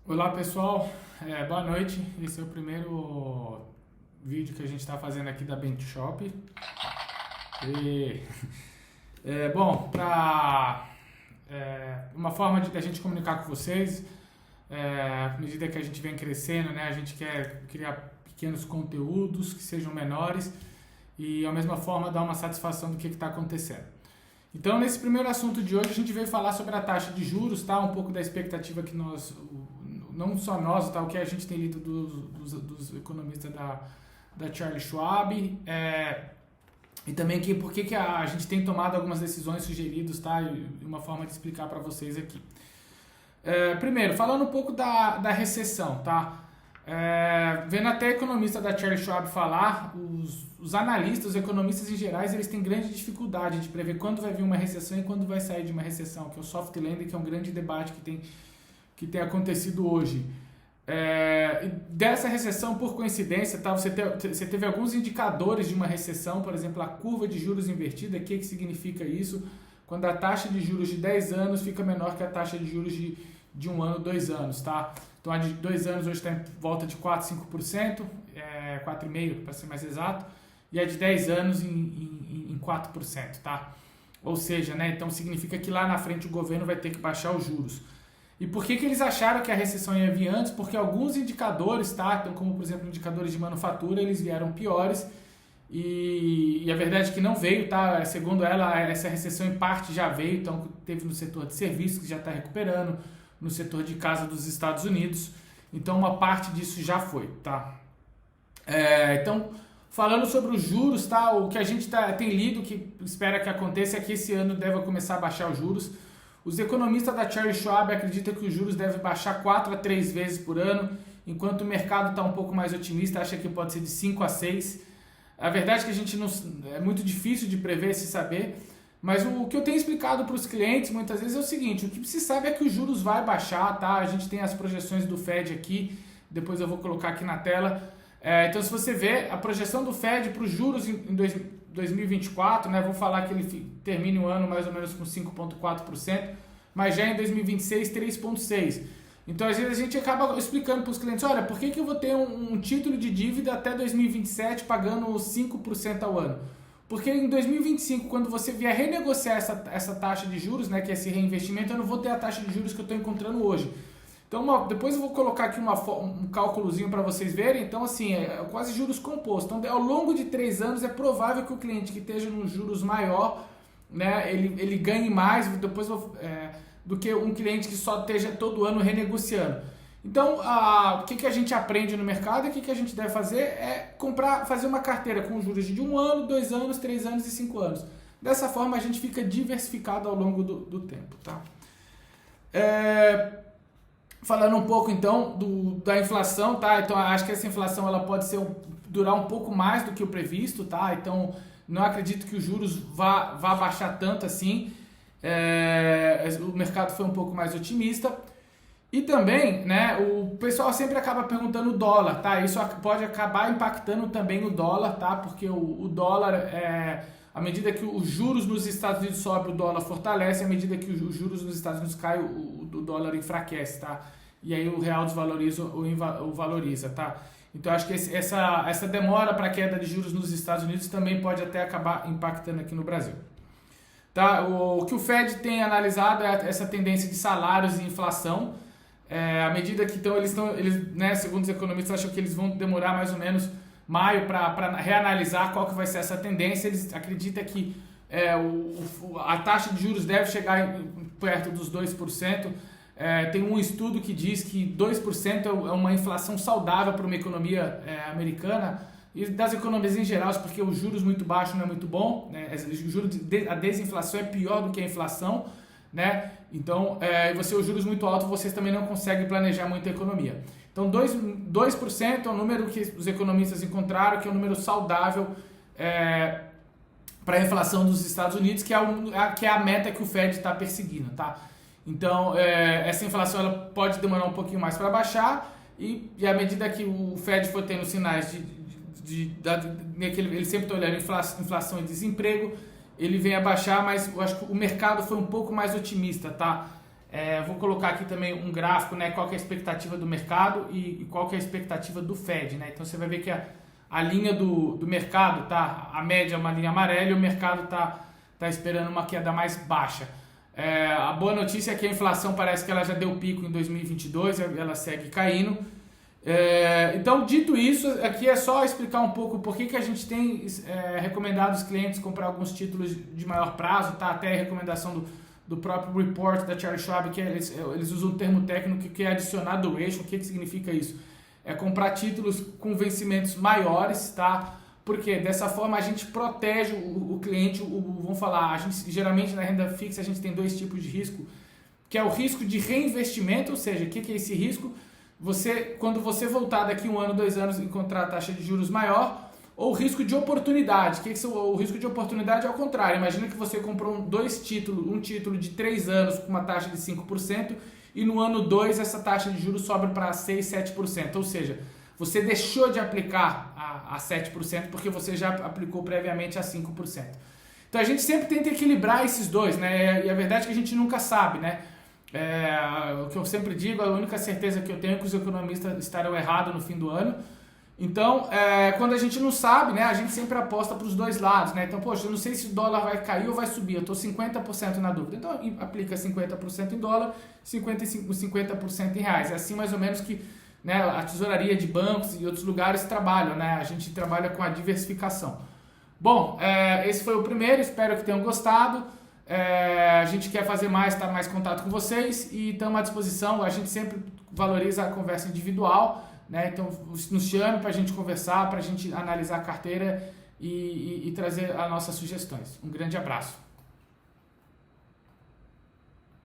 Olá pessoal, boa noite. Esse é o primeiro vídeo que a gente está fazendo aqui da Bent Shop. E, bom, para uma forma de a gente comunicar com vocês, à medida que a gente vem crescendo, né, a gente quer criar pequenos conteúdos que sejam menores e, à mesma forma, dar uma satisfação do que está acontecendo. Então, nesse primeiro assunto de hoje, a gente veio falar sobre a taxa de juros, tá? Um pouco da expectativa que nós, não só nós, tá? O que a gente tem lido dos economistas da Charles Schwab, e também por que a gente tem tomado algumas decisões sugeridas, tá? E uma forma de explicar para vocês aqui. Primeiro, falando um pouco da recessão, tá? Vendo até economista da Charles Schwab falar, os analistas, os economistas em gerais, eles têm grande dificuldade de prever quando vai vir uma recessão e quando vai sair de uma recessão, que é o soft landing, que é um grande debate que tem acontecido hoje. Dessa recessão, por coincidência, tá, você teve alguns indicadores de uma recessão, por exemplo, a curva de juros invertida. O que significa isso? Quando a taxa de juros de 10 anos fica menor que a taxa de juros de 1 ano, 2 anos, tá? Então a de 2 anos hoje está em volta de 4, 5%, 4,5% para ser mais exato, e a de 10 anos em 4%, tá? Ou seja, né, então significa que lá na frente o governo vai ter que baixar os juros. E por que eles acharam que a recessão ia vir antes? Porque alguns indicadores, tá? Então, como por exemplo indicadores de manufatura, eles vieram piores, e a verdade é que não veio, tá? Segundo ela, essa recessão em parte já veio, então teve no setor de serviços que já está recuperando, no setor de casa dos Estados Unidos, então uma parte disso já foi, tá? Então, falando sobre os juros, tá? O que a gente tem lido, que espera que aconteça, é que esse ano deve começar a baixar os juros. Os economistas da Charles Schwab acreditam que os juros devem baixar 4 a 3 vezes por ano, enquanto o mercado está um pouco mais otimista, acha que pode ser de 5 a 6. A verdade é que a gente não, é muito difícil de prever, se saber, mas o que eu tenho explicado para os clientes muitas vezes é o seguinte: o que se sabe é que os juros vai baixar, tá? A gente tem as projeções do Fed aqui, depois eu vou colocar aqui na tela. Então, se você ver a projeção do Fed para os juros em 2024, né? Vou falar que ele termine o ano mais ou menos com 5,4%, mas já em 2026, 3,6%. Então, às vezes a gente acaba explicando para os clientes: olha, por que eu vou ter um título de dívida até 2027 pagando 5% ao ano? Porque em 2025, quando você vier renegociar essa taxa de juros, né, que é esse reinvestimento, eu não vou ter a taxa de juros que eu estou encontrando hoje. Então, depois eu vou colocar aqui um cálculozinho para vocês verem. Então, assim, é quase juros compostos. Então, ao longo de 3 anos, é provável que o cliente que esteja nos juros maior, né, ele ganhe mais depois do que um cliente que só esteja todo ano renegociando. Então, o que a gente aprende no mercado e o que a gente deve fazer é fazer uma carteira com juros de 1 ano, 2 anos, 3 anos e 5 anos. Dessa forma, a gente fica diversificado ao longo do tempo, tá? Falando um pouco, então, da inflação, tá? Então, acho que essa inflação ela pode durar um pouco mais do que o previsto, tá? Então, não acredito que os juros vá baixar tanto assim. O mercado foi um pouco mais otimista. E também, né, o pessoal sempre acaba perguntando o dólar, tá? Isso pode acabar impactando também o dólar, tá? Porque o dólar, à medida que os juros nos Estados Unidos sobem, o dólar fortalece, à medida que os juros nos Estados Unidos caem, o dólar enfraquece, tá? E aí o real desvaloriza ou valoriza, tá? Então acho que essa demora para a queda de juros nos Estados Unidos também pode até acabar impactando aqui no Brasil. Tá? O que o Fed tem analisado é essa tendência de salários e inflação. À medida que eles, né, segundo os economistas, acham que eles vão demorar mais ou menos maio para reanalisar qual que vai ser essa tendência. Eles acreditam que a taxa de juros deve chegar perto dos 2%. Tem um estudo que diz que 2% é uma inflação saudável para uma economia americana e das economias em geral, porque os juros muito baixos não é muito bom, né? A desinflação é pior do que a inflação, né? Então, os juros muito altos, vocês também não conseguem planejar muito a economia. Então, 2% é o número que os economistas encontraram, que é um número saudável para a inflação dos Estados Unidos, que é a meta que o Fed está perseguindo, tá? Então, essa inflação ela pode demorar um pouquinho mais para baixar e à medida que o Fed for tendo sinais ele sempre está olhando inflação e desemprego, ele vem a baixar, mas eu acho que o mercado foi um pouco mais otimista, tá? Vou colocar aqui também um gráfico, né, qual que é a expectativa do mercado e qual que é a expectativa do Fed, né? Então você vai ver que a linha do mercado, tá? A média é uma linha amarela e o mercado tá esperando uma queda mais baixa. A boa notícia é que a inflação parece que ela já deu pico em 2022, ela segue caindo. Então, dito isso, aqui é só explicar um pouco por que a gente tem recomendado os clientes comprar alguns títulos de maior prazo, tá? Até a recomendação do próprio report da Charles Schwab, que eles usam um termo técnico que é adicionar duration. O que significa isso? É comprar títulos com vencimentos maiores, tá? Porque dessa forma a gente protege o cliente, vamos falar, a gente geralmente na renda fixa a gente tem dois tipos de risco, que é o risco de reinvestimento, ou seja, o que é esse risco? Quando você voltar daqui 1 ano, 2 anos, encontrar a taxa de juros maior, ou risco de oportunidade. O risco de oportunidade é ao contrário. Imagina que você comprou um título de 3 anos com uma taxa de 5% e no ano 2 essa taxa de juros sobe para 6, 7%. Ou seja, você deixou de aplicar a 7% porque você já aplicou previamente a 5%. Então a gente sempre tenta equilibrar esses dois, né? E a verdade é que a gente nunca sabe, né? O que eu sempre digo, a única certeza que eu tenho é que os economistas estarão errados no fim do ano. Então, quando a gente não sabe, né, a gente sempre aposta para os dois lados, né? Então, poxa, eu não sei se o dólar vai cair ou vai subir, eu estou 50% na dúvida. Então, aplica 50% em dólar, 50% em reais. É assim mais ou menos que, né, a tesouraria de bancos e outros lugares trabalham, né? A gente trabalha com a diversificação. Bom, esse foi o primeiro, espero que tenham gostado. A gente quer fazer mais, estar mais em contato com vocês e estamos à disposição. A gente sempre valoriza a conversa individual, né? Então nos chame para a gente conversar, para a gente analisar a carteira e trazer as nossas sugestões. Um grande abraço.